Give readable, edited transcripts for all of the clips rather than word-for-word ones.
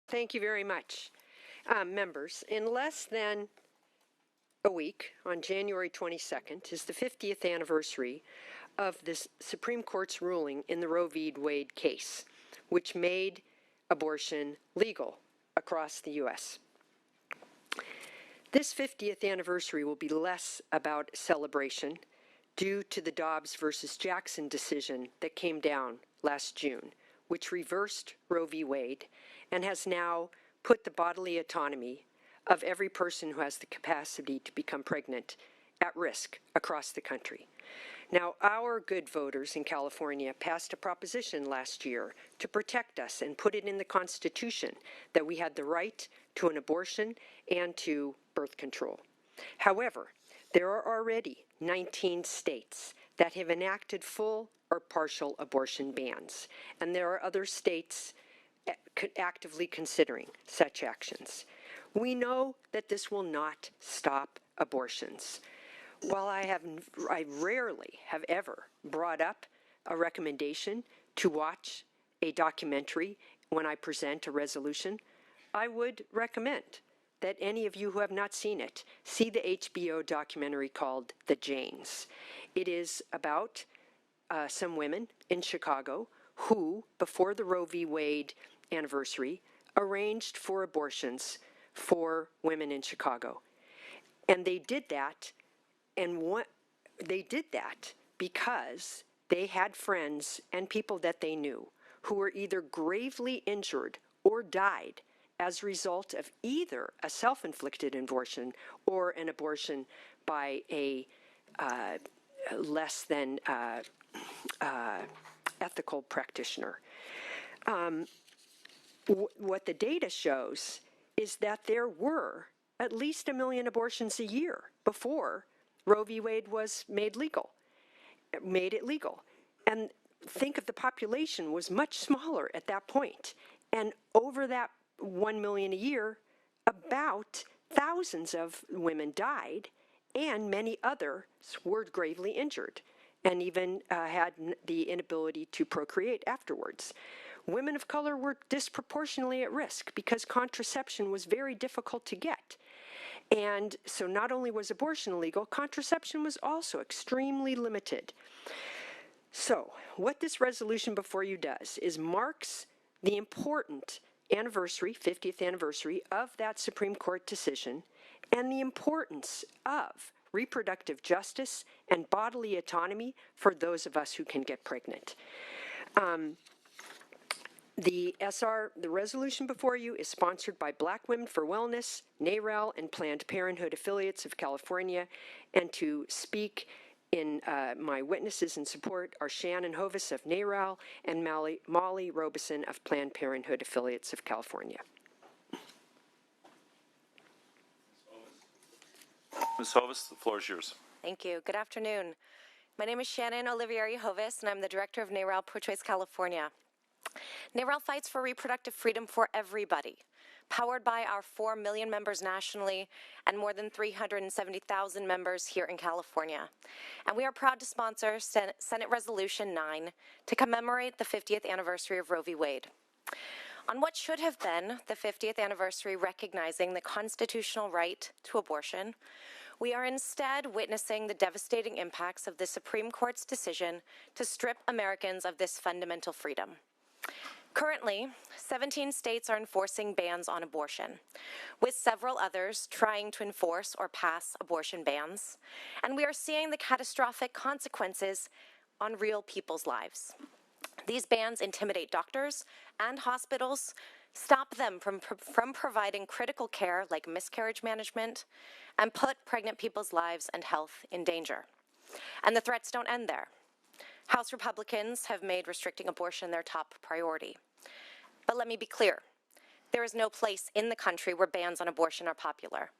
Thank you very much. Members, in less than a week, on January 22nd, is the 50th anniversary of the Supreme Court's ruling in the Roe v. Wade case, which made abortion legal across the U.S. This 50th anniversary will be less about celebration due to the Dobbs versus Jackson decision that came down last June, which reversed Roe v. Wade and has now put the bodily autonomy of every person who has the capacity to become pregnant at risk across the country. Now, our good voters in California passed a proposition last year to protect us and put it in the Constitution that we had the right to an abortion and to birth control. However, there are already 19 states that have enacted full or partial abortion bans, and there are other states actively considering such actions. We know that this will not stop abortions. While I rarely have ever brought up a recommendation to watch a documentary when I present a resolution, I would recommend that any of you who have not seen it see the HBO documentary called The Janes. It is about some women in Chicago who, before the Roe v. Wade anniversary, arranged for abortions for women in Chicago. And they did that, because they had friends and people that they knew who were either gravely injured or died as a result of either a self-inflicted abortion or an abortion by a less than ethical practitioner. What the data shows is that there were at least 1 million abortions a year before Roe v. Wade was made it legal. And think of the population was much smaller at that point. And over that 1 million a year, about thousands of women died, and many others were gravely injured and even had the inability to procreate afterwards. Women of color were disproportionately at risk because contraception was very difficult to get. And so not only was abortion illegal, contraception was also extremely limited. So what this resolution before you does is marks the important anniversary, 50th anniversary of that Supreme Court decision, and the importance of reproductive justice and bodily autonomy for those of us who can get pregnant. The resolution before you is sponsored by Black Women for Wellness, NARAL, and Planned Parenthood affiliates of California. And to speak in my witnesses in support are Shannon Hovis of NARAL and Molly Robeson of Planned Parenthood affiliates of California. Ms. Hovis, the floor is yours. Thank you. Good afternoon. My name is Shannon Olivieri Hovis, and I'm the director of NARAL Pro-Choice California. NARAL fights for reproductive freedom for everybody, powered by our 4 million members nationally and more than 370,000 members here in California. And we are proud to sponsor Senate Resolution 9 to commemorate the 50th anniversary of Roe v. Wade. On what should have been the 50th anniversary recognizing the constitutional right to abortion, we are instead witnessing the devastating impacts of the Supreme Court's decision to strip Americans of this fundamental freedom. Currently, 17 states are enforcing bans on abortion, with several others trying to enforce or pass abortion bans, and we are seeing the catastrophic consequences on real people's lives. These bans intimidate doctors and hospitals, stop them from providing critical care like miscarriage management, and put pregnant people's lives and health in danger. And the threats don't end there. House Republicans have made restricting abortion their top priority. But let me be clear, there is no place in the country where bans on abortion are popular.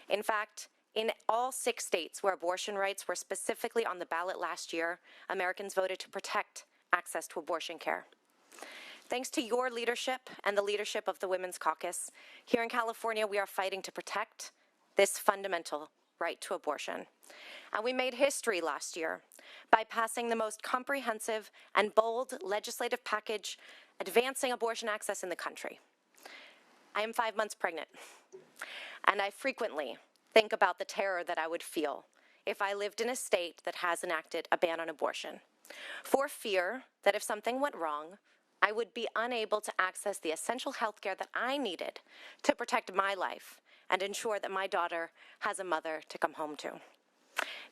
In fact, in all 6 states where abortion rights were specifically on the ballot last year, Americans voted to protect access to abortion care. Thanks to your leadership and the leadership of the Women's Caucus, here in California we are fighting to protect this fundamental right to abortion. And we made history last year by passing the most comprehensive and bold legislative package advancing abortion access in the country. I am 5 months pregnant, and I frequently think about the terror that I would feel if I lived in a state that has enacted a ban on abortion, for fear that if something went wrong, I would be unable to access the essential health care that I needed to protect my life and ensure that my daughter has a mother to come home to.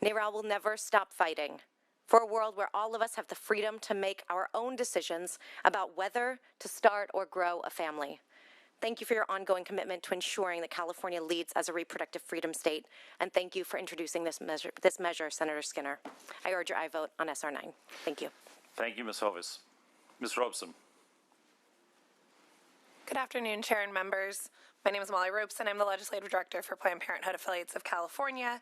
NARAL will never stop fighting for a world where all of us have the freedom to make our own decisions about whether to start or grow a family. Thank you for your ongoing commitment to ensuring that California leads as a reproductive freedom state, and thank you for introducing this measure, Senator Skinner. I urge your aye vote on SR 9. Thank you. Thank you, Ms. Hovis. Ms. Robeson. Good afternoon, Chair and members. My name is Molly Robeson. I'm the Legislative Director for Planned Parenthood Affiliates of California,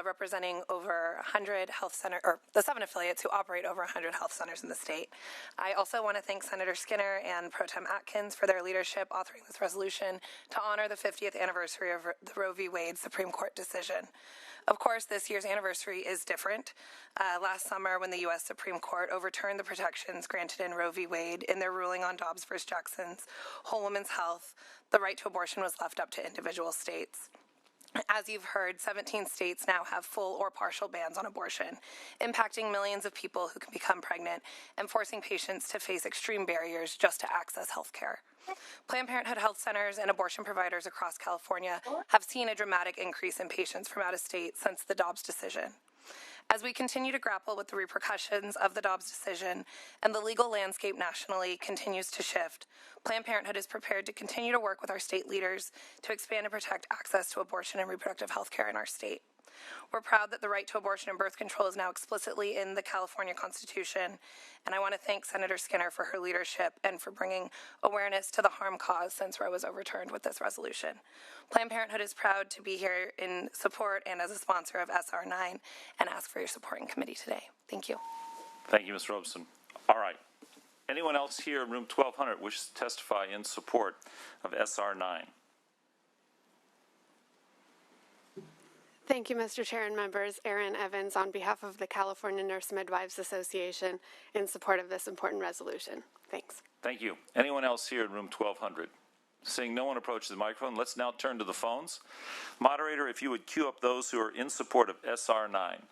representing over 100 health centers, or the 7 affiliates who operate over 100 health centers in the state. I also want to thank Senator Skinner and Pro Tem Atkins for their leadership authoring this resolution to honor the 50th anniversary of the Roe v. Wade Supreme Court decision. Of course, this year's anniversary is different. Last summer, when the U.S. Supreme Court overturned the protections granted in Roe v. Wade in their ruling on Dobbs v. Jackson's Whole Woman's Health, the right to abortion was left up to individual states. As you've heard, 17 states now have full or partial bans on abortion, impacting millions of people who can become pregnant and forcing patients to face extreme barriers just to access health care. Planned Parenthood health centers and abortion providers across California have seen a dramatic increase in patients from out of state since the Dobbs decision. As we continue to grapple with the repercussions of the Dobbs decision and the legal landscape nationally continues to shift, Planned Parenthood is prepared to continue to work with our state leaders to expand and protect access to abortion and reproductive health care in our state. We're proud that the right to abortion and birth control is now explicitly in the California Constitution, and I want to thank Senator Skinner for her leadership and for bringing awareness to the harm caused since Roe was overturned with this resolution. Planned Parenthood is proud to be here in support and as a sponsor of SR 9 and ask for your support in committee today. Thank you. Thank you, Ms. Robeson. All right. Anyone else here in room 1200 wishes to testify in support of SR 9? Thank you, Mr. Chair and members. Erin Evans on behalf of the California Nurse Midwives Association in support of this important resolution. Thanks. Thank you. Anyone else here in room 1200? Seeing no one approach the microphone, let's now turn to the phones. Moderator, if you would queue up those who are in support of SR 9.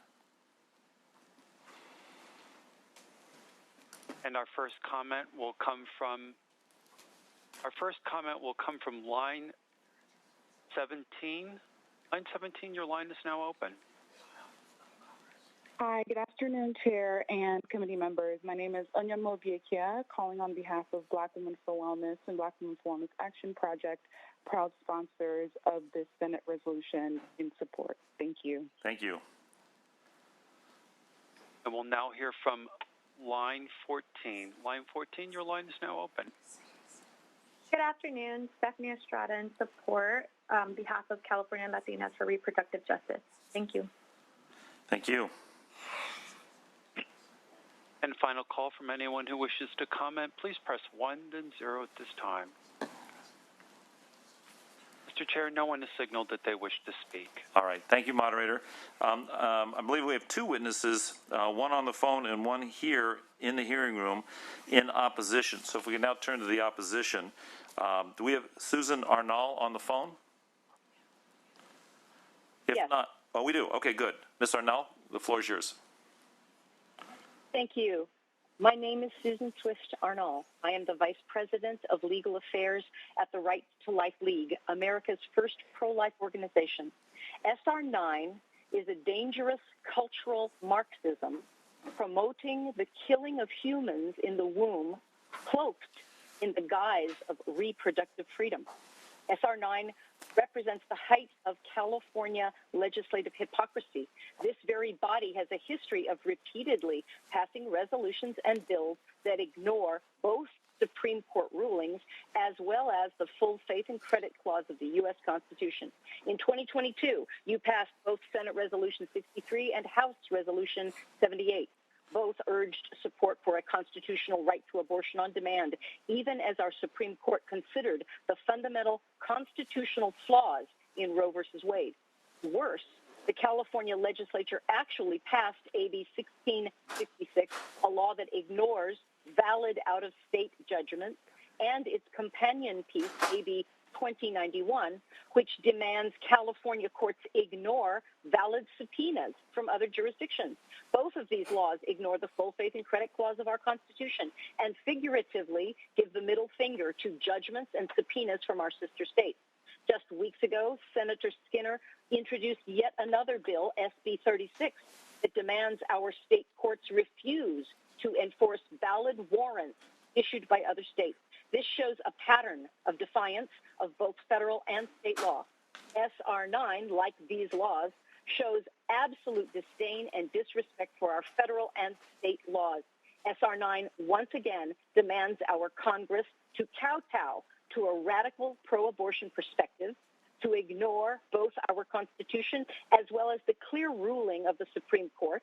And our first comment will come from line 17. Line 17, your line is now open. Hi, good afternoon, Chair and committee members. My name is Onyamo Viekia, calling on behalf of Black Women for Wellness and Black Women for Wellness Action Project, proud sponsors of this Senate resolution in support. Thank you. Thank you. And we'll now hear from line 14. Line 14, your line is now open. Good afternoon. Stephanie Estrada in support on behalf of California Latinas for Reproductive Justice. Thank you. Thank you. And final call from anyone who wishes to comment. Please press 1 then 0 at this time. Mr. Chair, no one has signaled that they wish to speak. All right. Thank you, moderator. I believe we have 2 witnesses, one on the phone and one here in the hearing room in opposition. So if we can now turn to the opposition. Do we have Susan Arnall on the phone? If yes. not, oh, we do. Okay, good. Ms. Arnall, the floor is yours. Thank you. My name is Susan Twist Arnall. I am the Vice President of Legal Affairs at the Right to Life League, America's first pro-life organization. SR 9 is a dangerous cultural Marxism promoting the killing of humans in the womb, cloaked in the guise of reproductive freedom. SR 9 represents the height of California legislative hypocrisy. This very body has a history of repeatedly passing resolutions and bills that ignore both Supreme Court rulings as well as the full faith and credit clause of the U.S. Constitution. In 2022, you passed both Senate Resolution 63 and House Resolution 78. Both urged support for a constitutional right to abortion on demand, even as our Supreme Court considered the fundamental constitutional flaws in Roe v. Wade. Worse, the California legislature actually passed AB 1666, a law that ignores valid out-of-state judgments, and its companion piece, AB 2091, which demands California courts ignore valid subpoenas from other jurisdictions. Both of these laws ignore the full faith and credit clause of our Constitution and figuratively give the middle finger to judgments and subpoenas from our sister states. Just weeks ago, Senator Skinner introduced yet another bill, SB 36, that demands our state courts refuse to enforce valid warrants issued by other states. This shows a pattern of defiance of both federal and state law. SR 9, like these laws, shows absolute disdain and disrespect for our federal and state laws. SR 9 once again demands our Congress to kowtow to a radical pro-abortion perspective, to ignore both our Constitution as well as the clear ruling of the Supreme Court,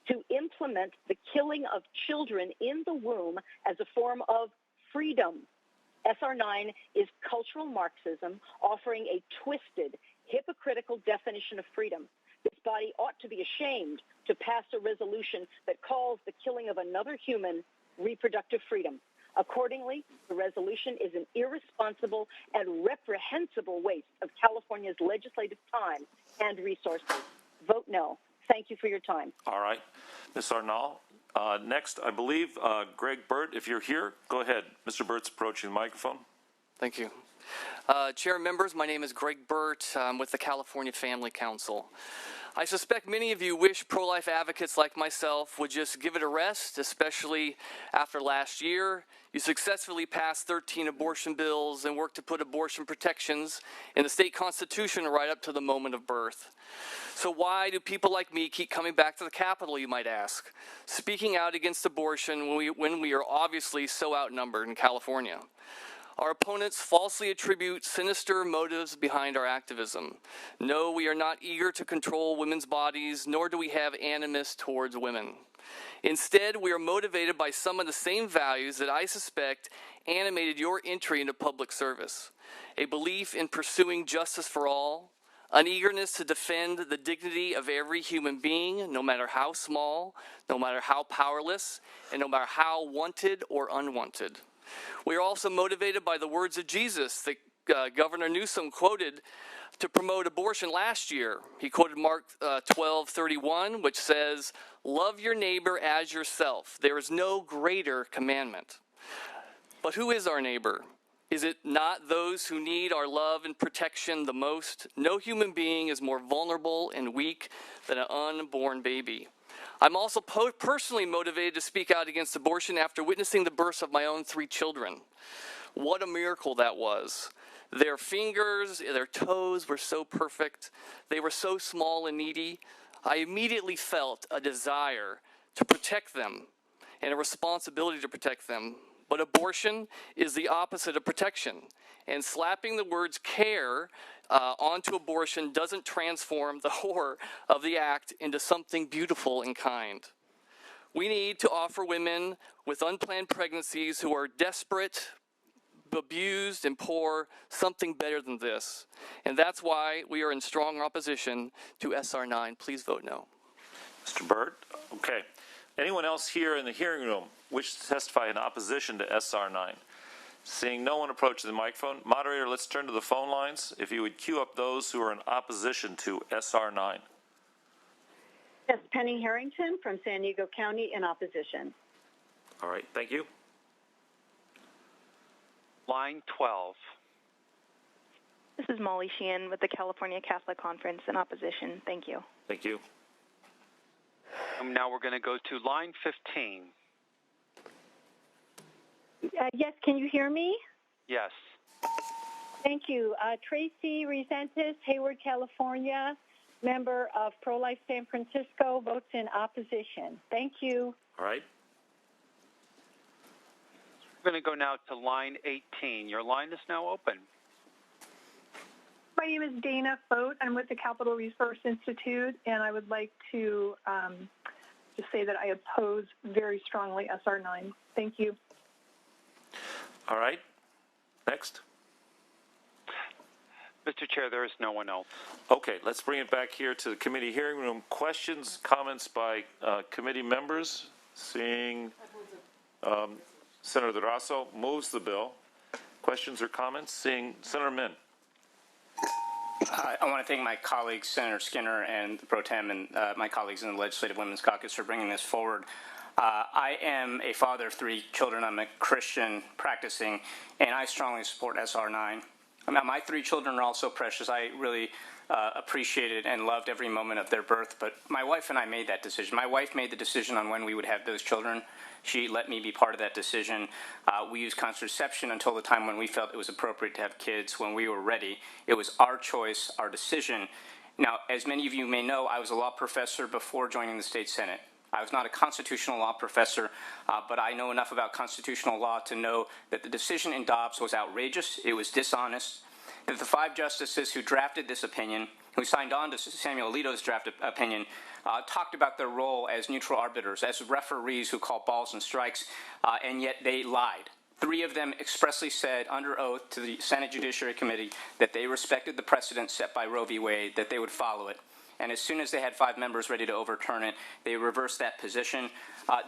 to implement the killing of children in the womb as a form of freedom. SR 9 is cultural Marxism offering a twisted, hypocritical definition of freedom. This body ought to be ashamed to pass a resolution that calls the killing of another human reproductive freedom. Accordingly, the resolution is an irresponsible and reprehensible waste of California's legislative time and resources. Vote no. Thank you for your time. All right. Ms. Arnall. Next, I believe, Greg Burt, if you're here, go ahead. Mr. Burt's approaching the microphone. Thank you. Chair and members, my name is Greg Burt. I'm with the California Family Council. I suspect many of you wish pro-life advocates like myself would just give it a rest, especially after last year. You successfully passed 13 abortion bills and worked to put abortion protections in the state constitution right up to the moment of birth. So why do people like me keep coming back to the Capitol, you might ask, speaking out against abortion when we are obviously so outnumbered in California? Our opponents falsely attribute sinister motives behind our activism. No, we are not eager to control women's bodies, nor do we have animus towards women. Instead, we are motivated by some of the same values that I suspect animated your entry into public service. A belief in pursuing justice for all, an eagerness to defend the dignity of every human being, no matter how small, no matter how powerless, and no matter how wanted or unwanted. We are also motivated by the words of Jesus that Governor Newsom quoted to promote abortion last year. He quoted Mark 12:31, which says, "Love your neighbor as yourself. There is no greater commandment." But who is our neighbor? Is it not those who need our love and protection the most? No human being is more vulnerable and weak than an unborn baby. I'm also personally motivated to speak out against abortion after witnessing the births of my own 3 children. What a miracle that was. Their fingers, their toes were so perfect. They were so small and needy. I immediately felt a desire to protect them and a responsibility to protect them. But abortion is the opposite of protection. And slapping the words care onto abortion doesn't transform the horror of the act into something beautiful and kind. We need to offer women with unplanned pregnancies who are desperate, abused, and poor something better than this. And that's why we are in strong opposition to SR 9. Please vote no. Mr. Burt? Okay. Anyone else here in the hearing room wish to testify in opposition to SR 9? Seeing no one approach the microphone, moderator, let's turn to the phone lines. If you would queue up those who are in opposition to SR 9. Yes, Penny Harrington from San Diego County in opposition. All right, thank you. Line 12. This is Molly Sheehan with the California Catholic Conference in opposition. Thank you. Thank you. Now we're going to go to line 15. Yes, can you hear me? Yes. Thank you. Tracy Resentis, Hayward, California, member of Pro-Life San Francisco, votes in opposition. Thank you. All right. We're going to go now to line 18. Your line is now open. My name is Dana Fote. I'm with the Capital Resource Institute, and I would like to just say that I oppose very strongly SR 9. Thank you. All right. Next. Mr. Chair, there is no one else. Okay, let's bring it back here to the committee hearing room. Questions, comments by committee members? Seeing Senator Durazo moves the bill. questions or comments? Seeing Senator Min. I want to thank my colleagues, Senator Skinner and the Pro Tem, and my colleagues in the Legislative Women's Caucus for bringing this forward. I am a father of 3 children. I'm a Christian practicing, and I strongly support SR 9. My 3 children are also precious. I really appreciated and loved every moment of their birth, but my wife and I made that decision. My wife made the decision on when we would have those children. She let me be part of that decision. We used contraception until the time when we felt it was appropriate to have kids, when we were ready. It was our choice, our decision. Now, as many of you may know, I was a law professor before joining the state Senate. I was not a constitutional law professor, but I know enough about constitutional law to know that the decision in Dobbs was outrageous, it was dishonest, that the 5 justices who drafted this opinion, who signed on to Samuel Alito's draft opinion, talked about their role as neutral arbiters, as referees who call balls and strikes, and yet they lied. 3 of them expressly said under oath to the Senate Judiciary Committee that they respected the precedent set by Roe v. Wade, that they would follow it. And as soon as they had 5 members ready to overturn it, they reversed that position.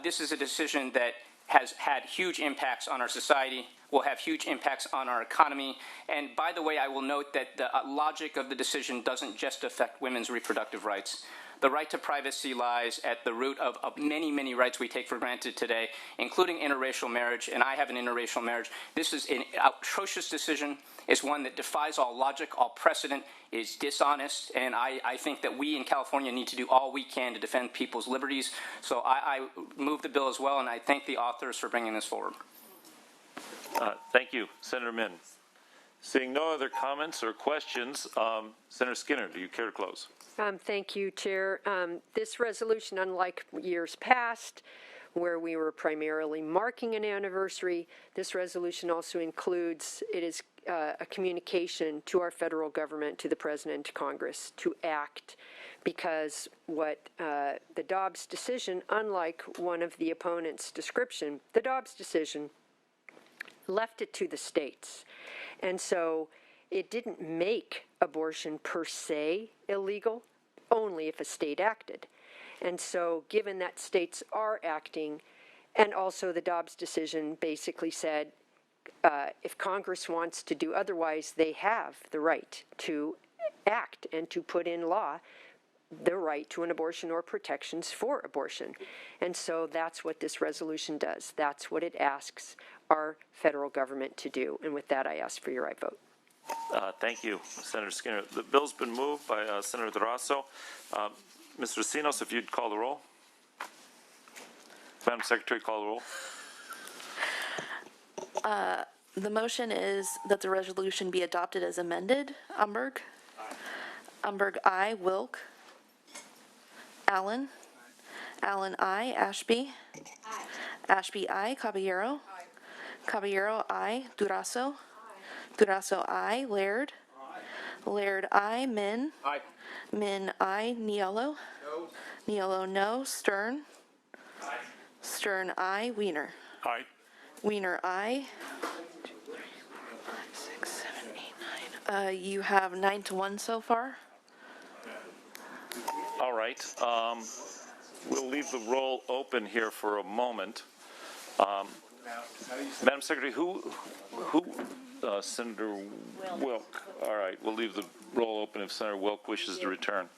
This is a decision that has had huge impacts on our society, will have huge impacts on our economy. And by the way, I will note that the logic of the decision doesn't just affect women's reproductive rights. The right to privacy lies at the root of many, many rights we take for granted today, including interracial marriage, and I have an interracial marriage. This is an atrocious decision. It's one that defies all logic, all precedent, is dishonest, and I think that we in California need to do all we can to defend people's liberties. So I move the bill as well, and I thank the authors for bringing this forward. Thank you. Senator Min. Seeing no other comments or questions, Senator Skinner, do you care to close? Thank you, Chair. This resolution, unlike years past, where we were primarily marking an anniversary, this resolution also includes, it is a communication to our federal government, to the President, to Congress, to act, because what the Dobbs decision, unlike one of the opponent's description, the Dobbs decision left it to the states. And so it didn't make abortion per se illegal, only if a state acted. And so given that states are acting, and also the Dobbs decision basically said, if Congress wants to do otherwise, they have the right to act and to put in law the right to an abortion or protections for abortion. And so that's what this resolution does. That's what it asks our federal government to do. And with that, I ask for your aye vote. Thank you, Senator Skinner. The bill's been moved by Senator Durazo. Mr. Recinos, if you'd call the roll. Madam Secretary, call the roll. The motion is that the resolution be adopted as amended. Umberg? Aye. Umberg, aye. Wilk? Allen? Aye. Allen, aye. Ashby? Aye. Ashby, aye. Caballero? Aye. Caballero, aye. Durazo? Aye. Durazo, aye. Laird? Aye. Laird, aye. Min? Aye. Min, aye. Niello? No. Niello, no. Stern? Aye. Stern, aye. Wiener? Aye. Wiener, aye. 6, 7, 8, 9. You have 9-1 so far. All right. We'll leave the roll open here for a moment. Madam Secretary, who Senator Wilk. All right. We'll leave the roll open if Senator Wilk wishes to return.